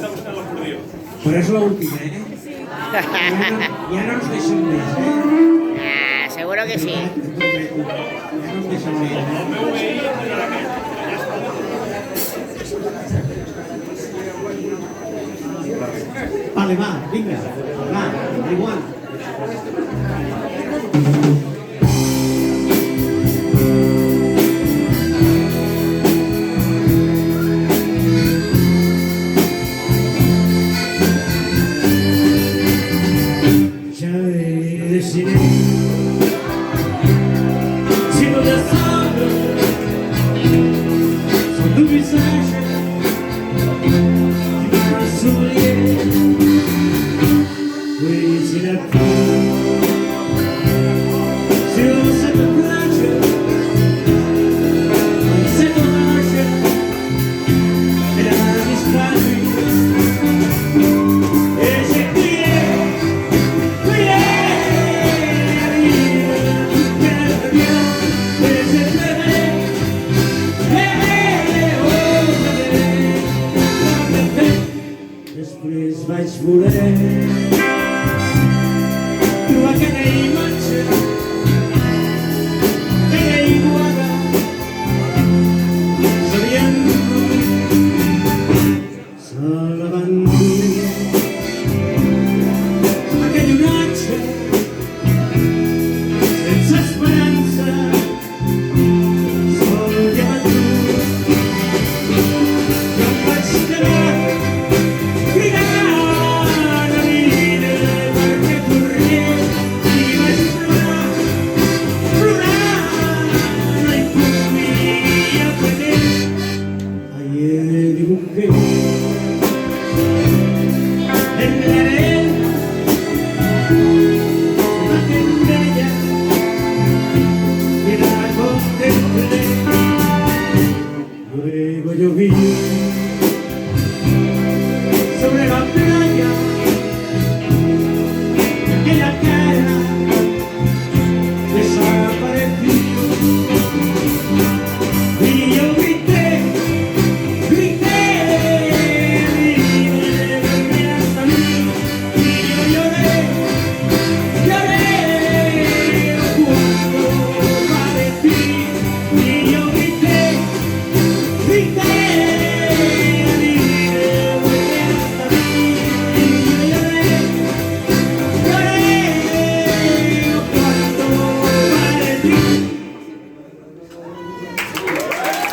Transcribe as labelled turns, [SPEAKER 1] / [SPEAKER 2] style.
[SPEAKER 1] Però és l'última, Ja no ens deixen més,
[SPEAKER 2] Ah, seguro que sí.
[SPEAKER 1] Ja no ens deixen més, Vale, va, vinga, va, igual. Sigo da sombra, só do visagem que vai sorrir. Waiting up, se você me placa, você não acha, era mais fácil. Esse aqui després vaig voler trobar aquella imatge, aquella iguala, sabien sol abandonat aquell oratge sense esperança, sol i abandonat. Jo em vaig quedar Luego yo vi